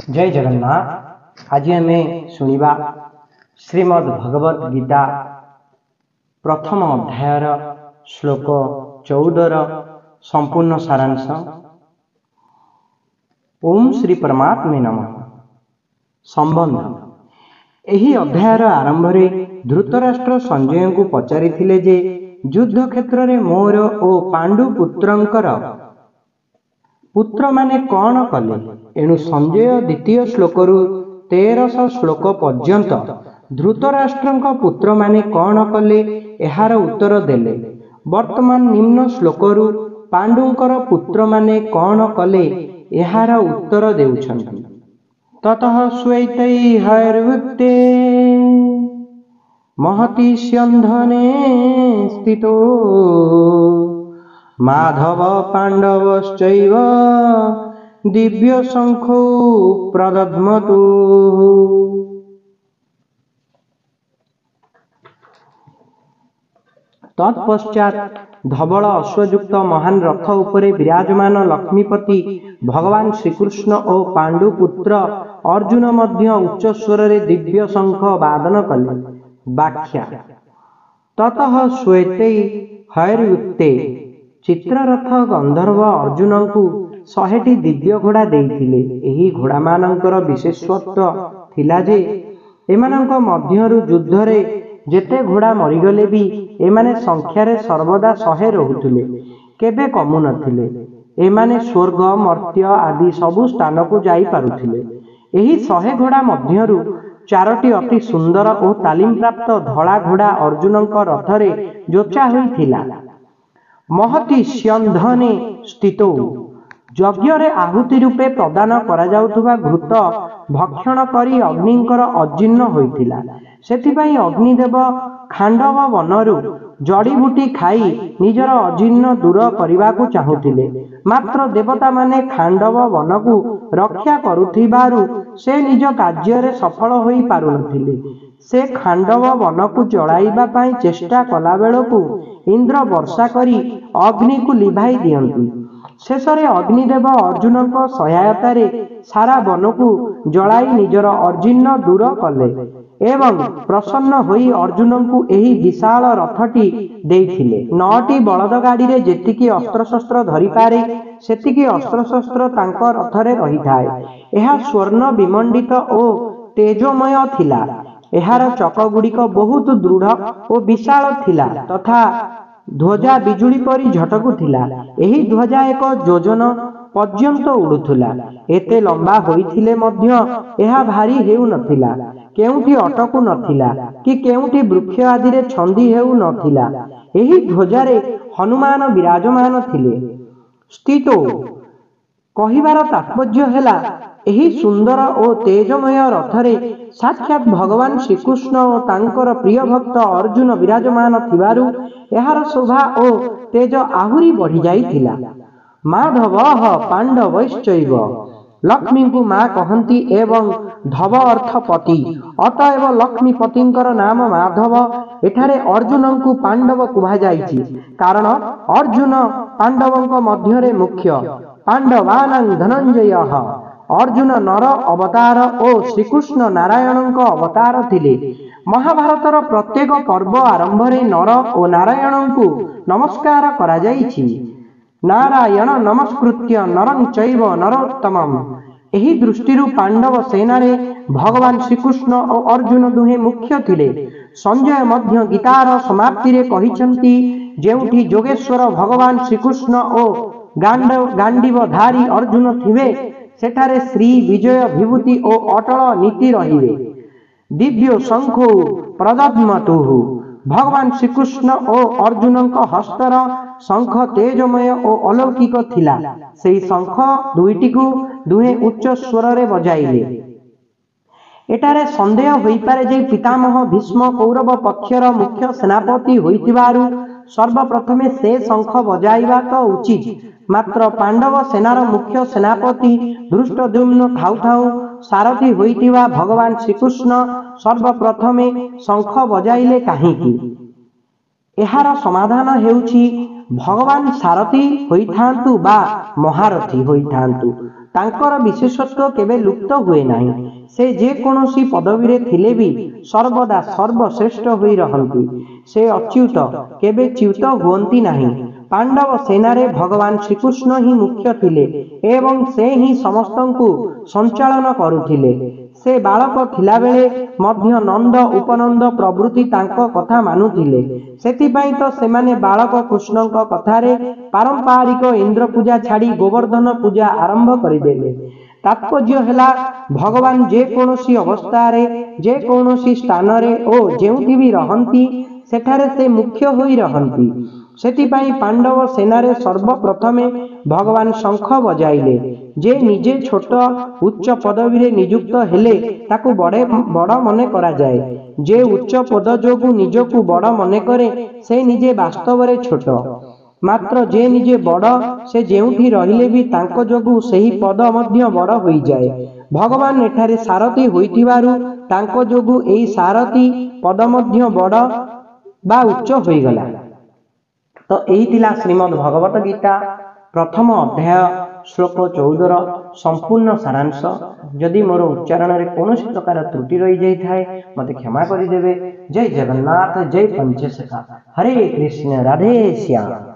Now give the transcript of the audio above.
जय जगन्नाथ। आज आम शुणा श्रीमद् भगवद गीता प्रथम अध्यायर श्लोक 14 संपूर्ण सारांश। ओम श्री परमात्मे नमः। संबंध एही अध्यायर आरंभ में धृतराष्ट्र संजय को पचारिथिले जे युद्ध क्षेत्र में मोर ओ पांडु पुत्र माने कौन कले। एणु संजय द्वितीय श्लोकरु 1300 श्लोक पर्यंत धृतराष्ट्र पुत्र माने कौन कले एहार उत्तर देले। वर्तमान निम्न श्लोकरु पांडुंकर पुत्र माने कौन कले एहार उत्तर देउछन्ति। ततः श्वेतै हयर्वृत्ते महति स्यन्धने स्थितो माधव पांडवश्चैव दिव्य शंखौ प्रदध्मतु। तत्पश्चात धवल अश्वयुक्त महान रथ उपरे विराजमान लक्ष्मीपति भगवान श्रीकृष्ण और पांडु पुत्र अर्जुन मध्य उच्च स्वर रे दिव्य शंख वादन कले। व्याख्या ततः श्वेते हयर्युक्ते चित्ररथ गंधर्व अर्जुन को 100टी दिव्य घोड़ा देइथिले। एही घोड़ा मानकर विशेषत्व थिला जे एमानंक मध्यरु युद्ध रे जेते घोड़ा मरिगले भी एमाने संख्यारे सर्वदा 100 रहुथिले, केबे कमु नथिले। एमाने स्वर्ग मर्त्य आदि सबु स्थान को जाई पारुथिले। एही 100 घोड़ा मध्यरु 4टी अति सुंदर और तालीम प्राप्त धड़ा घोड़ा अर्जुनंक रथरे जोचा होइथिला। महति स्यन्धने स्थितो यज्ञ रे आहुति रूपे प्रदान करा जाउथुबा घृत भक्षण करी अग्निंकर अजीर्ण होइथिला। सेथिपाई अग्निदेव खांडव वनरु जड़ीबूटी खाई निजर अजीर्ण दूर करिबाकु चाहुथिले। मात्र देवता माने खांडव वन को रक्षा करुथिबारु से निज कार्य रे सफल होई पारुनथिले। से खांडव वन को जळाइबा पाई चेष्टा कला बेलकु इंद्र वर्षा करी अग्नि को लिभाई दियंती। शेषरे अग्निदेव अर्जुन को सहायता रे सारा वन को जलाई निजर अर्जीर्ण दूर कले एवं प्रसन्न होई अर्जुन को एही विशाल रथटी देइथिले। 9टी बलद गाड़ी रे जेतिकी अस्त्र शस्त्र धरि पारे सेतिकी अस्त्र शस्त्र तांक रथरे रही थाए। एहा स्वर्ण विमंडित ओ तेजोमय थिला। एहार चक गुड़िक बहुत दृढ़ और विशाल थिला तथा ध्वजा बिजुली परी झटकु थिला। एही ध्वजा 1 योजन पर्यंत उड़ुथुला। एते लंबा होइथिले मध्य एहा भारी हेउ नथिला, केउठी अटकु नथिला कि केउठी वृक्ष आदि रे छंदी हेउ नथिला। एही ध्वजारे हनुमान विराजमान थिले। स्थितो कहिबार तात्पर्य हेला एही सुंदर और तेजमय रथरे साक्षात भगवान श्रीकृष्ण और तांकर प्रिय भक्त अर्जुन विराजमान थिबारु एहार शोभा और तेज आहुरी बढ़ी जाइथिला। माधव पांडवश्चैव लक्ष्मी को माँ कहती एवं धव अर्थ पति अतएव लक्ष्मीपतिंकर नाम माधव। एठारे अर्जुन को पांडव कुहा जाइछि कारण अर्जुन पांडवंक मध्यरे मुख्य। पांडवानां धनंजय अर्जुन नर अवतार और श्रीकृष्ण नारायण अवतार थिले। महाभारतर प्रत्येक पर्व आरंभ रे नर और नारायण को नमस्कार करा जाइछि। नारायण नमस्कृत्य नरं चैव नरोत्तमम्। एही दृष्टिरु पांडव सेना रे भगवान श्रीकृष्ण और अर्जुन दुहे मुख्य थिले। संजय मध्य गीतार समाप्ति रे कहिसंती जेउठी जोगेश्वर भगवान श्रीकृष्ण और गांडीवधारी अर्जुन थिवे सेठारे श्री विजय विभूति और अटल नीति रहिवे। दिव्य शंखो प्रदध्मतु भगवान श्रीकृष्ण और अर्जुन का हस्तर शंख तेजमय और अलौकिक थिला। सेही शंख दुईटी को दुहे उच्च स्वर रे बजाइले। एटारे संदेह होई पारे जे पितामह भीष्म कौरव पक्षर मुख्य सेनापति होइतिबारु सर्वप्रथमे से शंख बजाइबा तो उचित। मात्र पांडव सेनार मुख्य सेनापति धृष्टद्युम्न थाउ थाउ सारथी होइतिबा भगवान श्रीकृष्ण सर्वप्रथमे शंख बजाइले काहीकि? एहार समाधान हेउछि भगवान सारथी होइथांतु बा महारथी होइथांतु ତାଙ୍କର ବିଶେଷତ୍ୱ କେବେ ଲୁପ୍ତ ହୁଏ ନାହିଁ। ସେ ଯେକୌଣସି ପଦବୀରେ ଥିଲେ ବି ସର୍ବଦା ସର୍ବଶ୍ରେଷ୍ଠ ହୋଇ ରହନ୍ତି। ସେ ଅଚ୍ୟୁତ, କେବେ ଚ୍ୟୁତ ହୁଅନ୍ତି ନାହିଁ। ପାଣ୍ଡବ ସେନାରେ ଭଗବାନ ଶ୍ରୀକୃଷ୍ଣ ହିଁ ମୁଖ୍ୟ ଥିଲେ ଏବଂ ସେ ହିଁ ସମସ୍ତଙ୍କୁ ସଞ୍ଚାଳନ କରୁଥିଲେ। ସେ ବାଳକ ଥିଲାବେଳେ ମଧ୍ୟ ନନ୍ଦ ଉପନନ୍ଦ ପ୍ରଭୃତି ତାଙ୍କ କଥା ମାନୁଥିଲେ। ସେଥିପାଇଁ ତ ସେମାନେ ବାଳକ କୃଷ୍ଣଙ୍କ କଥାରେ ପାରମ୍ପାରିକ ଇନ୍ଦ୍ର ପୂଜା ଛାଡ଼ି ଗୋବର୍ଦ୍ଧନ ପୂଜା ଆରମ୍ଭ କରିଦେଲେ। ତାତ୍ପର୍ଯ୍ୟ ହେଲା, ଭଗବାନ ଯେକୌଣସି ଅବସ୍ଥାରେ ଯେକୌଣସି ସ୍ଥାନରେ ଓ ଯେଉଁଠି ବି ରହନ୍ତି ସେଠାରେ ସେ ମୁଖ୍ୟ ହୋଇ ରହନ୍ତି। ସେଥିପାଇଁ ପାଣ୍ଡବ ସେନାରେ ସର୍ବପ୍ରଥମେ ଭଗବାନ ଶଙ୍ଖ ବଜାଇଲେ। ଯେ ନିଜେ ଛୋଟ ଉଚ୍ଚ ପଦବୀରେ ନିଯୁକ୍ତ ହେଲେ ତାକୁ ବଡ଼ ମନେ କରାଯାଏ। ଯେ ଉଚ୍ଚ ପଦ ଯୋଗୁଁ ନିଜକୁ ବଡ଼ ମନେ କରେ ସେ ନିଜେ ବାସ୍ତବରେ ଛୋଟ। ମାତ୍ର ଯେ ନିଜେ ବଡ଼ ସେ ଯେଉଁଠି ରହିଲେ ବି ତାଙ୍କ ଯୋଗୁଁ ସେହି ପଦ ମଧ୍ୟ ବଡ଼ ହୋଇଯାଏ। ଭଗବାନ ଏଠାରେ ସାରଥୀ ହୋଇଥିବାରୁ ତାଙ୍କ ଯୋଗୁଁ ଏହି ସାରଥୀ ପଦ ମଧ୍ୟ ବଡ଼ ବା ଉଚ୍ଚ ହୋଇଗଲା। ତ ଏହି ଥିଲା ଶ୍ରୀମଦ୍ ଭଗବତ ଗୀତା ପ୍ରଥମ ଅଧ୍ୟାୟ ଶ୍ଲୋକ 14ର ସମ୍ପୂର୍ଣ୍ଣ ସାରାଂଶ। ଯଦି ମୋର ଉଚ୍ଚାରଣରେ କୌଣସି ପ୍ରକାର ତ୍ରୁଟି ରହିଯାଇଥାଏ ମୋତେ କ୍ଷମା କରିଦେବେ। ଜୟ ଜଗନ୍ନାଥ, ଜୟ ପଞ୍ଚସଖା, ହରେ କୃଷ୍ଣ, ରାଧେ ଶ୍ୟାମ।